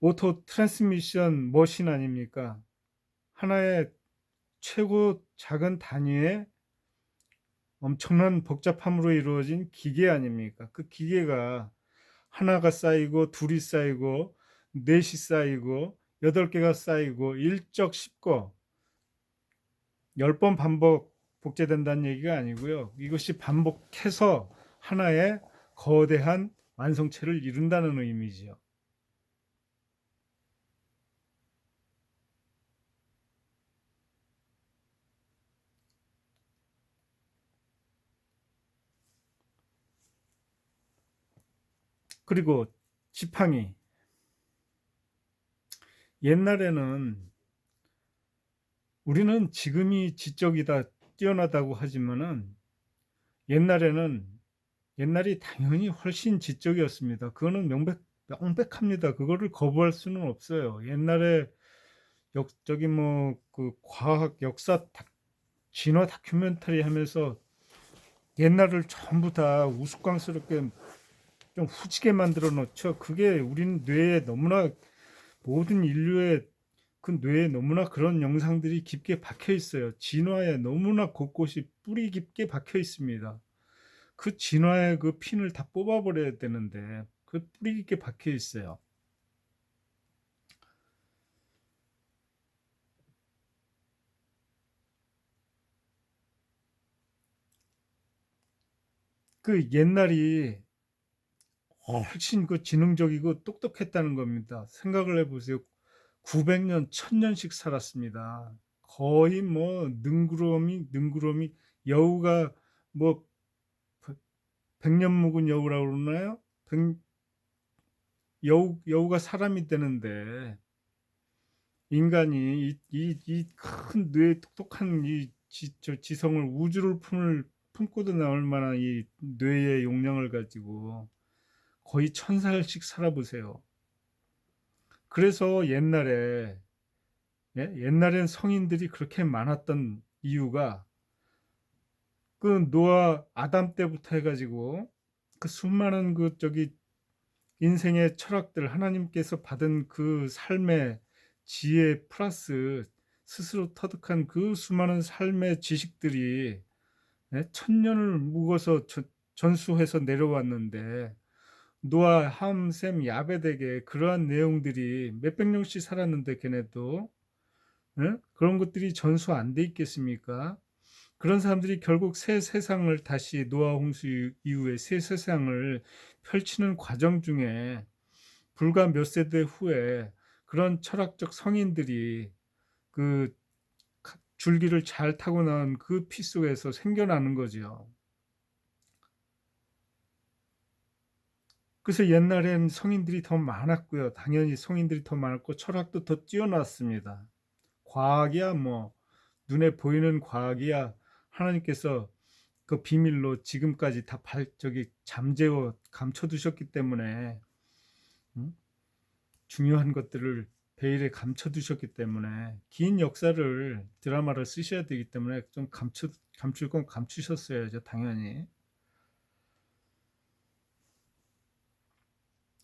오토 트랜스미션 머신 아닙니까? 하나의 최고 작은 단위의 엄청난 복잡함으로 이루어진 기계 아닙니까? 그 기계가 하나가 쌓이고 둘이 쌓이고 넷이 쌓이고 8개가 쌓이고 일적십거 10번 반복 복제된다는 얘기가 아니고요. 이것이 반복해서 하나의 거대한 완성체를 이룬다는 의미지요. 그리고 지팡이. 옛날에는 우리는 지금이 지적이다 뛰어나다고 하지만은 옛날에는 옛날이 당연히 훨씬 지적이었습니다. 그거는 명백합니다. 그거를 거부할 수는 없어요. 옛날에 저기 뭐 그 과학 역사 진화 다큐멘터리 하면서 옛날을 전부 다 우스꽝스럽게 좀 후지게 만들어 놓죠. 그게 우린 뇌에 너무나 모든 인류의 그 뇌에 너무나 그런 영상들이 깊게 박혀 있어요. 진화에 너무나 곳곳이 뿌리 깊게 박혀 있습니다. 그 진화의 그 핀을 다 뽑아버려야 되는데 그 뿌리 깊게 박혀 있어요. 그 옛날이 훨씬 그 지능적이고 똑똑했다는 겁니다. 생각을 해보세요. 900년, 1000년씩 살았습니다. 거의 뭐 능구름이 여우가 뭐 100년 묵은 여우라고 그러나요? 여우가 사람이 되는데 인간이 이 큰 뇌 똑똑한 지성을 우주를 품고도 나올 만한 이 뇌의 용량을 가지고 거의 1000살씩 살아보세요. 그래서 옛날엔 성인들이 그렇게 많았던 이유가 그 노아 아담 때부터 해가지고 그 수많은 그 저기 인생의 철학들 하나님께서 받은 그 삶의 지혜 플러스 스스로 터득한 그 수많은 삶의 지식들이 1000년을 묵어서 전수해서 내려왔는데 노아, 함, 셈, 야벳에게 그러한 내용들이 몇백 년씩 살았는데 걔네도 그런 것들이 전수 안 돼 있겠습니까? 그런 사람들이 결국 새 세상을 다시 노아 홍수 이후에 새 세상을 펼치는 과정 중에 불과 몇 세대 후에 그런 철학적 성인들이 그 줄기를 잘 타고 나온 그 피 속에서 생겨나는 거죠. 그래서 옛날엔 성인들이 더 많았고요. 당연히 성인들이 더 많았고 철학도 더 뛰어났습니다. 과학이야 뭐 눈에 보이는 과학이야 하나님께서 그 비밀로 지금까지 다 저기 잠재워 감춰두셨기 때문에 중요한 것들을 베일에 감춰두셨기 때문에 긴 역사를 드라마를 쓰셔야 되기 때문에 좀 감출 건 감추셨어야죠 당연히.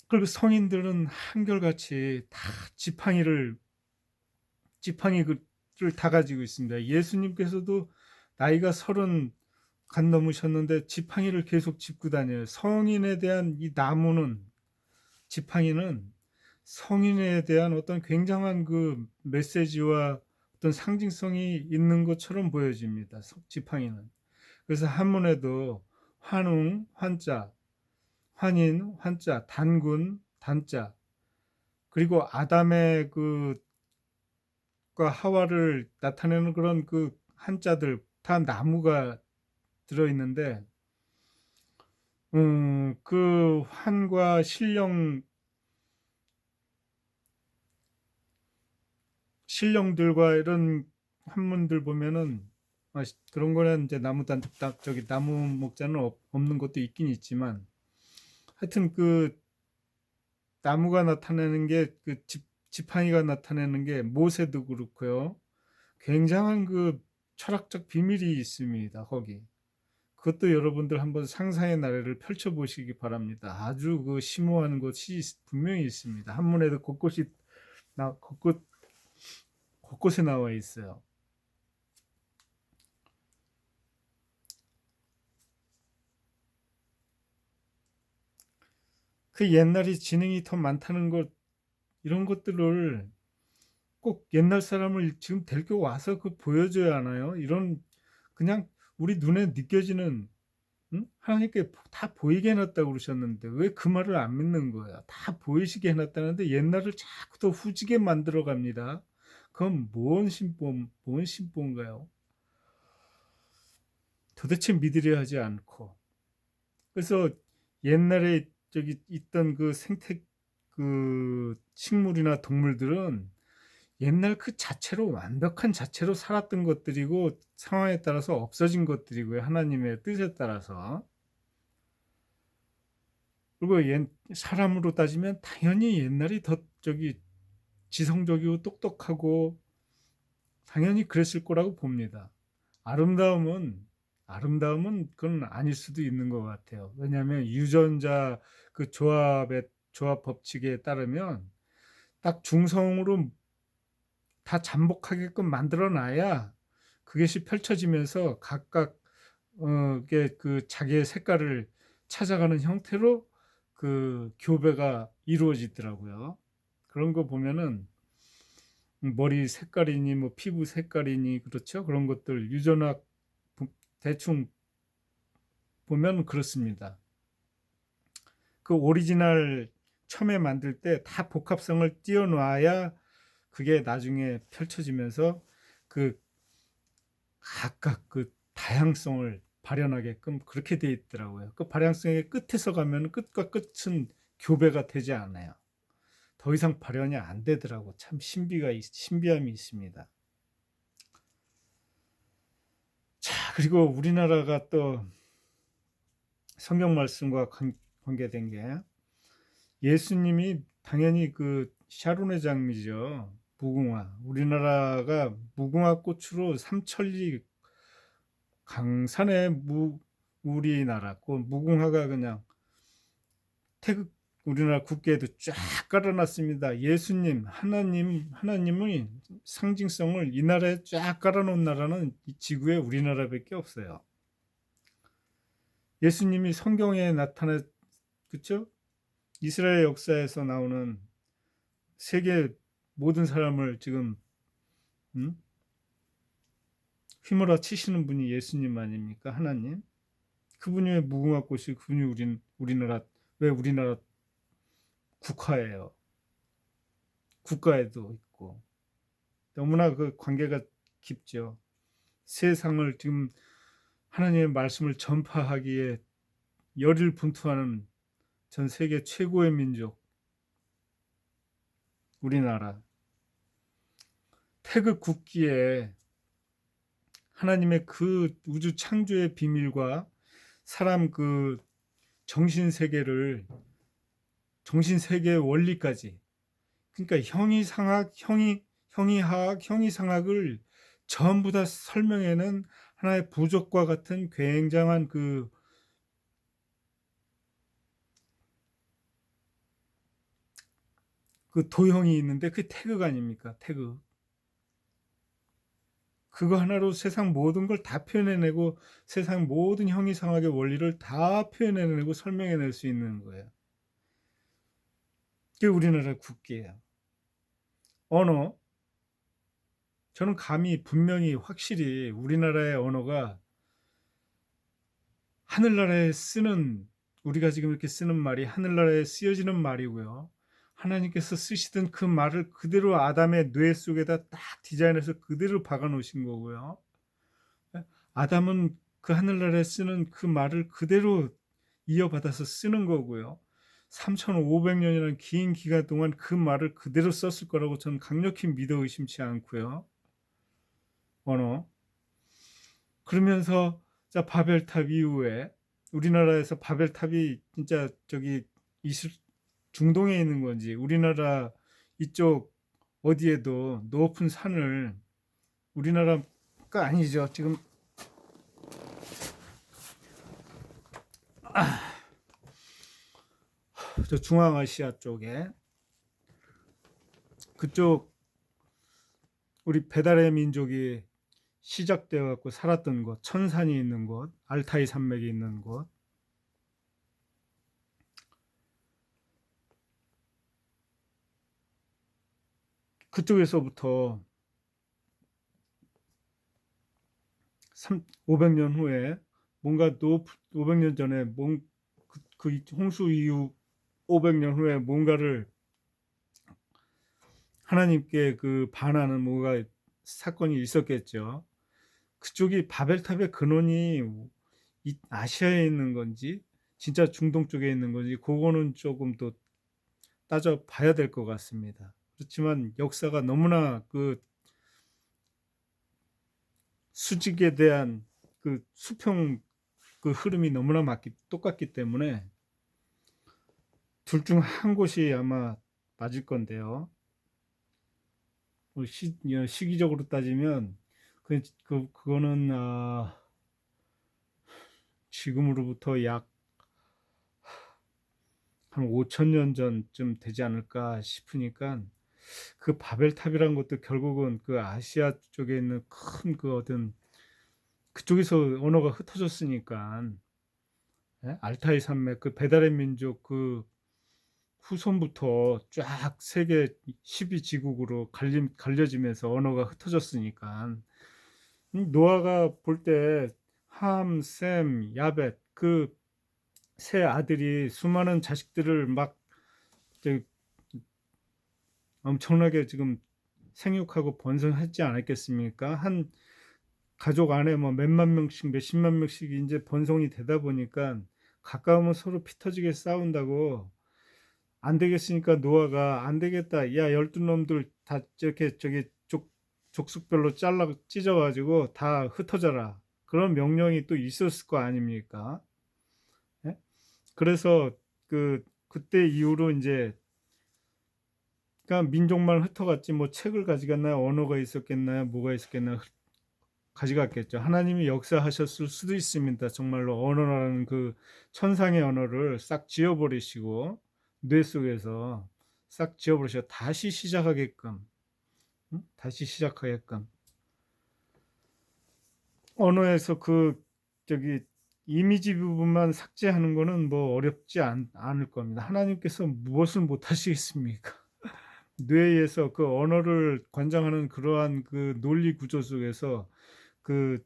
그리고 성인들은 한결같이 다 지팡이를 다 가지고 있습니다. 예수님께서도 나이가 30 간 넘으셨는데 지팡이를 계속 짚고 다녀요. 성인에 대한 이 지팡이는 성인에 대한 어떤 굉장한 그 메시지와 어떤 상징성이 있는 것처럼 보여집니다. 지팡이는. 그래서 한문에도 환웅, 환자, 환인, 환자, 단군, 단자, 그리고 아담의 과 하와를 나타내는 그런 그 한자들 다 나무가 들어있는데, 그 환과 신령들과 이런 한문들 보면은 그런 거는 이제 저기 나무 목자는 없는 것도 있긴 있지만 하여튼 그 나무가 나타내는 게 그 지팡이가 나타내는 게 모세도 그렇고요. 굉장한 그 철학적 비밀이 있습니다. 거기. 그것도 여러분들 한번 상상의 나래를 펼쳐 보시기 바랍니다. 아주 그 심오한 것이 분명히 있습니다. 한문에도 곳곳이 곳곳에 나와 있어요. 그 옛날이 지능이 더 많다는 것, 이런 것들을 꼭 옛날 사람을 지금 데리고 와서 그 보여줘야 하나요? 이런 그냥 우리 눈에 느껴지는, 하나님께 다 보이게 해놨다고 그러셨는데 왜 그 말을 안 믿는 거야? 다 보이시게 해놨다는데 옛날을 자꾸 더 후지게 만들어 갑니다. 그건 뭔 신봉가요? 도대체 믿으려 하지 않고. 그래서 옛날에 저기 있던 그 생태 그 식물이나 동물들은 옛날 그 자체로 완벽한 자체로 살았던 것들이고 상황에 따라서 없어진 것들이고요. 하나님의 뜻에 따라서. 그리고 사람으로 따지면 당연히 옛날이 더 저기 지성적이고 똑똑하고 당연히 그랬을 거라고 봅니다. 아름다움은 그건 아닐 수도 있는 것 같아요. 왜냐하면 유전자 그 조합 법칙에 따르면 딱 중성으로 다 잠복하게끔 만들어 놔야 그것이 펼쳐지면서 각각 이게 그 자기의 색깔을 찾아가는 형태로 그 교배가 이루어지더라고요. 그런 거 보면은 머리 색깔이니 뭐 피부 색깔이니 그렇죠. 그런 것들 유전학 대충 보면 그렇습니다. 그 오리지널 처음에 만들 때 다 복합성을 띄워놔야 그게 나중에 펼쳐지면서 그 각각 그 다양성을 발현하게끔 그렇게 돼 있더라고요. 그 발현성의 끝에서 가면 끝과 끝은 교배가 되지 않아요. 더 이상 발현이 안 되더라고. 참 신비함이 있습니다. 자, 그리고 우리나라가 또 성경 말씀과 관계된 게 예수님이 당연히 그 샤론의 장미죠. 무궁화. 우리나라가 무궁화 꽃으로 삼천리 강산의 우리나라 꽃 무궁화가 그냥 태극 우리나라 국기에도 쫙 깔아놨습니다. 예수님, 하나님의 상징성을 이 나라에 쫙 깔아놓은 나라는 이 지구에 우리나라밖에 없어요. 예수님이 성경에 그쵸? 이스라엘 역사에서 나오는 세계 모든 사람을 지금 휘몰아 치시는 분이 예수님 아닙니까? 하나님. 그분이 왜 무궁화 꽃이 그분이 왜 우리나라 국화예요. 국가에도 있고 너무나 그 관계가 깊죠. 세상을 지금 하나님의 말씀을 전파하기에 열일 분투하는 전 세계 최고의 민족 우리나라. 태극 국기에 하나님의 그 우주 창조의 비밀과 사람 그 정신세계의 원리까지, 그러니까 형이상학, 형이하학, 형이상학을 전부 다 설명해낸 하나의 부족과 같은 굉장한 그 도형이 있는데 그게 태극 아닙니까? 태극. 그거 하나로 세상 모든 걸 다 표현해내고 세상 모든 형이상학의 원리를 다 표현해내고 설명해낼 수 있는 거예요. 그게 우리나라 국기예요. 언어. 저는 분명히 확실히 우리나라의 언어가 하늘나라에 우리가 지금 이렇게 쓰는 말이 하늘나라에 쓰여지는 말이고요. 하나님께서 쓰시던 그 말을 그대로 아담의 뇌 속에다 딱 디자인해서 그대로 박아 놓으신 거고요. 아담은 그 하늘나라에 쓰는 그 말을 그대로 이어받아서 쓰는 거고요. 3,500년이라는 긴 기간 동안 그 말을 그대로 썼을 거라고 저는 강력히 믿어 의심치 않고요. 언어. 그러면서 자 바벨탑 이후에 우리나라에서 바벨탑이 진짜 저기 중동에 있는 건지 우리나라 이쪽 어디에도 높은 산을 우리나라가 아니죠. 지금 저 중앙아시아 쪽에 그쪽 우리 배달의 민족이 시작되어 갖고 살았던 곳, 천산이 있는 곳, 알타이 산맥이 있는 곳, 그쪽에서부터 500년 후에 뭔가 500년 전에 그 홍수 이후 500년 후에 뭔가를 하나님께 그 반하는 뭐가 사건이 있었겠죠. 그쪽이 바벨탑의 근원이 아시아에 있는 건지 진짜 중동 쪽에 있는 건지 그거는 조금 또 따져 봐야 될 것 같습니다. 그렇지만 역사가 너무나 그 수직에 대한 그 수평 그 흐름이 너무나 똑같기 때문에 둘 중 한 곳이 아마 맞을 건데요. 시기적으로 따지면 그거는 지금으로부터 약 한 5천 년 전쯤 되지 않을까 싶으니까 그 바벨탑이란 것도 결국은 그 아시아 쪽에 있는 큰 그 어떤 그쪽에서 언어가 흩어졌으니까 알타이 산맥 그 배달의 민족 그 후손부터 쫙 세계 12지국으로 갈려지면서 언어가 흩어졌으니까 노아가 볼 때 함, 셈, 야벳 그 세 아들이 수많은 자식들을 막 엄청나게 지금 생육하고 번성했지 않았겠습니까? 한 가족 안에 뭐 몇만 명씩 몇십만 명씩 이제 번성이 되다 보니까 가까우면 서로 피 터지게 싸운다고 안 되겠으니까 노아가 안 되겠다. 야, 12놈들 다 이렇게 족속별로 찢어가지고 다 흩어져라. 그런 명령이 또 있었을 거 아닙니까? 예? 그래서 그때 이후로 이제 그러니까 민족만 흩어갔지 뭐 책을 가져갔나요? 언어가 있었겠나요? 뭐가 있었겠나요? 가져갔겠죠. 하나님이 역사하셨을 수도 있습니다. 정말로 언어라는 그 천상의 언어를 싹 지워버리시고 뇌 속에서 싹 지워버리셔 다시 시작하게끔, 다시 시작하게끔 언어에서 저기 이미지 부분만 삭제하는 거는 뭐 어렵지 않을 겁니다. 하나님께서 무엇을 못 하시겠습니까? 뇌에서 그 언어를 관장하는 그러한 그 논리 구조 속에서 그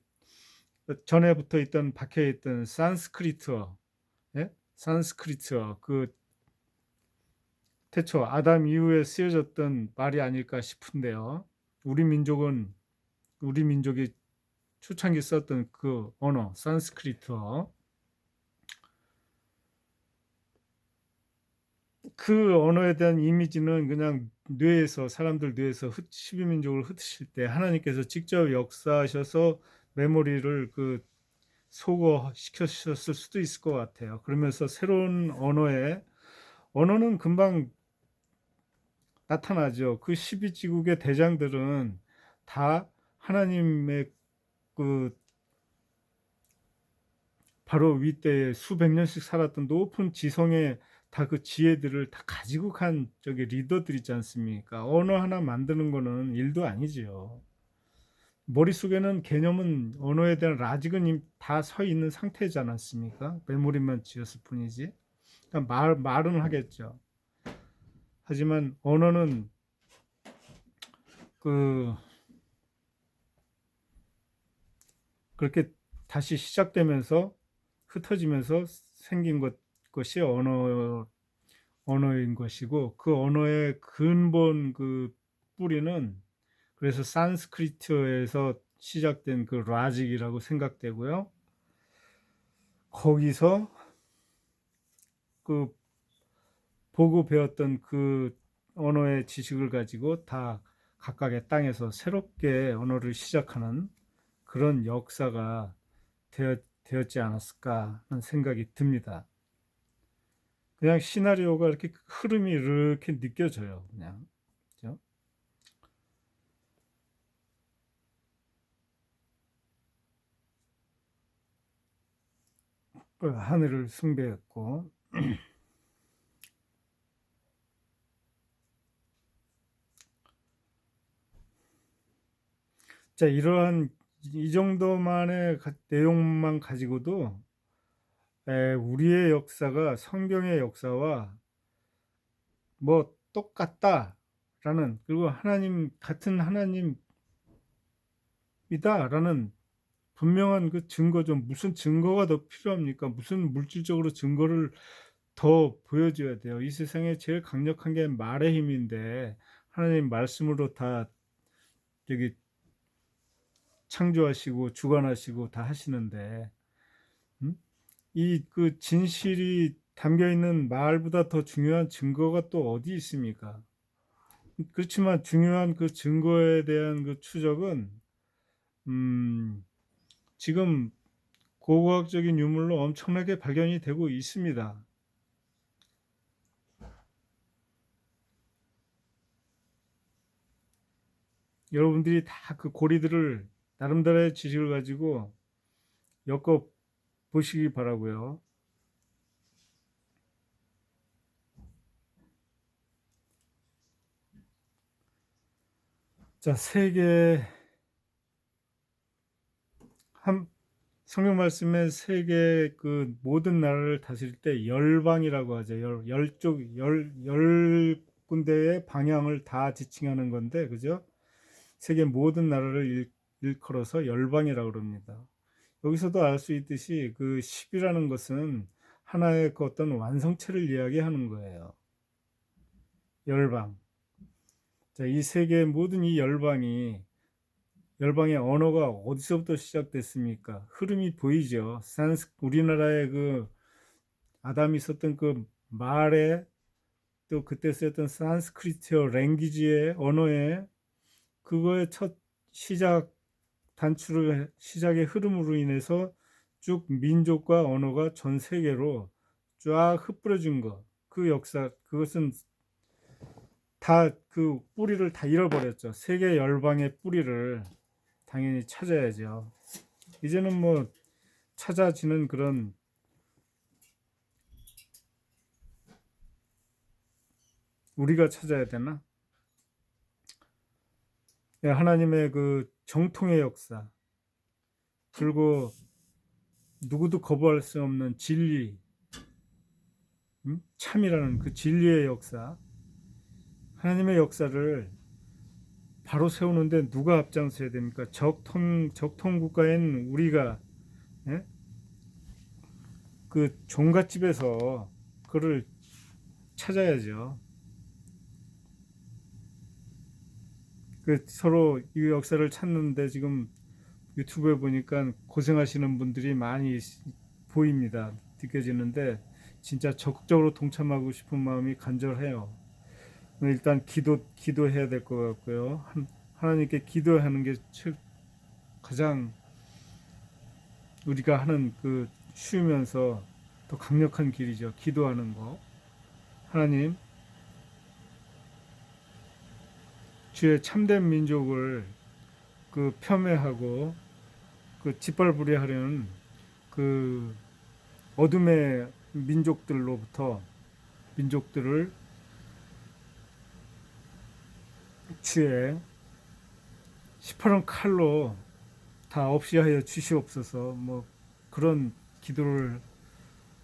전에 붙어 있던 박혀 있던 산스크리트어, 예? 산스크리트어 그 태초 아담 이후에 쓰여졌던 말이 아닐까 싶은데요. 우리 민족은 우리 민족이 초창기 썼던 그 언어 산스크리트어 그 언어에 대한 이미지는 그냥 뇌에서 사람들 뇌에서 12민족을 흩으실 때 하나님께서 직접 역사하셔서 메모리를 그 소거시키셨을 수도 있을 것 같아요. 그러면서 새로운 언어는 금방 나타나죠. 그 12지국의 대장들은 다 하나님의 그 바로 윗대에 수백 년씩 살았던 높은 지성의 다 그 지혜들을 다 가지고 간 저기 리더들 있지 않습니까? 언어 하나 만드는 거는 일도 아니지요. 머릿속에는 개념은 언어에 대한 라직은 다 서 있는 상태지 않았습니까? 메모리만 지었을 뿐이지. 그러니까 말은 하겠죠. 하지만 언어는 그 그렇게 다시 시작되면서 흩어지면서 생긴 것이 언어인 것이고 그 언어의 근본 그 뿌리는 그래서 산스크리트어에서 시작된 그 라직이라고 생각되고요. 거기서 그 보고 배웠던 그 언어의 지식을 가지고 다 각각의 땅에서 새롭게 언어를 시작하는 그런 역사가 되었지 않았을까 하는 생각이 듭니다. 그냥 시나리오가 이렇게 흐름이 이렇게 느껴져요. 그냥. 그죠? 하늘을 숭배했고, 자, 이러한 이 정도만의 내용만 가지고도 우리의 역사가 성경의 역사와 뭐 똑같다라는, 그리고 하나님 같은 하나님이다라는 분명한 그 증거죠. 무슨 증거가 더 필요합니까? 무슨 물질적으로 증거를 더 보여줘야 돼요? 이 세상에 제일 강력한 게 말의 힘인데, 하나님 말씀으로 다 저기 창조하시고 주관하시고 다 하시는데, 이 그 진실이 담겨 있는 말보다 더 중요한 증거가 또 어디 있습니까? 그렇지만 중요한 그 증거에 대한 그 추적은 지금 고고학적인 유물로 엄청나게 발견이 되고 있습니다. 여러분들이 다 그 고리들을 나름대로의 지식을 가지고 엮어 보시기 바라고요. 자, 성경 말씀에 세계 그 모든 나라를 다스릴 때 열방이라고 하죠. 열 군데의 방향을 다 지칭하는 건데, 그죠? 세계 모든 나라를 일컬어서 열방이라고 그럽니다. 여기서도 알 수 있듯이 그 10이라는 것은 하나의 그 어떤 완성체를 이야기하는 거예요. 열방. 자, 이 세계 모든 이 열방의 언어가 어디서부터 시작됐습니까? 흐름이 보이죠. 우리나라의 그 아담이 썼던 그 말에, 또 그때 쓰였던 산스크리트어 랭귀지의 언어에, 그거의 첫 시작의 흐름으로 인해서 쭉 민족과 언어가 전 세계로 쫙 흩뿌려진 것, 그 역사, 그것은 다 그 뿌리를 다 잃어버렸죠. 세계 열방의 뿌리를 당연히 찾아야죠. 이제는 뭐 찾아지는 그런, 우리가 찾아야 되나? 하나님의 그 정통의 역사, 그리고 누구도 거부할 수 없는 진리, 참이라는 그 진리의 역사, 하나님의 역사를 바로 세우는데 누가 앞장서야 됩니까? 적통 국가인 우리가, 예? 그 종갓집에서 그를 찾아야죠. 그 서로 이 역사를 찾는데 지금 유튜브에 보니까 고생하시는 분들이 많이 보입니다. 느껴지는데 진짜 적극적으로 동참하고 싶은 마음이 간절해요. 일단 기도해야 될 것 같고요. 하나님께 기도하는 게 가장 우리가 하는 그 쉬우면서 더 강력한 길이죠. 기도하는 거. 하나님, 주의 참된 민족을 그 폄훼하고 그 짓밟으려하려는 그 어둠의 민족들을 주의 18원 칼로 다 없이 하여 주시옵소서. 뭐 그런 기도를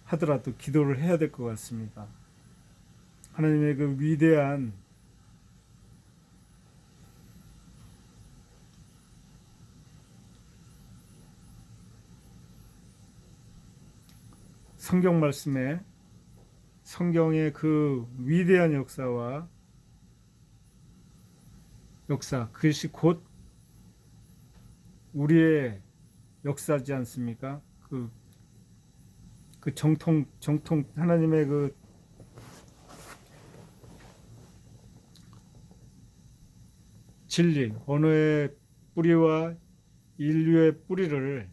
하더라도 기도를 해야 될 것 같습니다. 하나님의 그 위대한 성경 말씀에, 성경의 그 위대한 그것이 곧 우리의 역사지 않습니까? 그 정통 하나님의 그 진리, 언어의 뿌리와 인류의 뿌리를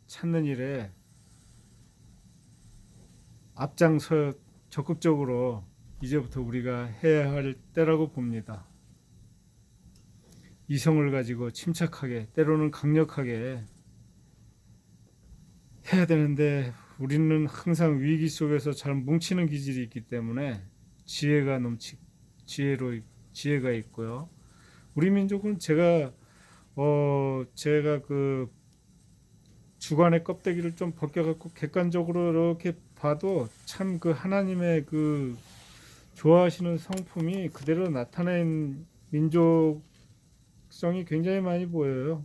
찾는 일에 앞장서 적극적으로 이제부터 우리가 해야 할 때라고 봅니다. 이성을 가지고 침착하게, 때로는 강력하게 해야 되는데 우리는 항상 위기 속에서 잘 뭉치는 기질이 있기 때문에 지혜가 넘치 지혜로 지혜가 있고요. 우리 민족은 제가 그 주관의 껍데기를 좀 벗겨갖고 객관적으로 이렇게 봐도 참 그 하나님의 그 좋아하시는 성품이 그대로 나타낸 민족성이 굉장히 많이 보여요.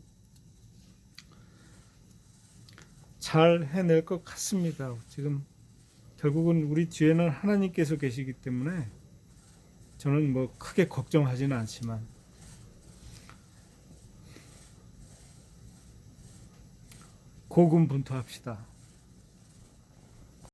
잘 해낼 것 같습니다. 지금 결국은 우리 뒤에는 하나님께서 계시기 때문에 저는 뭐 크게 걱정하지는 않지만 고군분투합시다.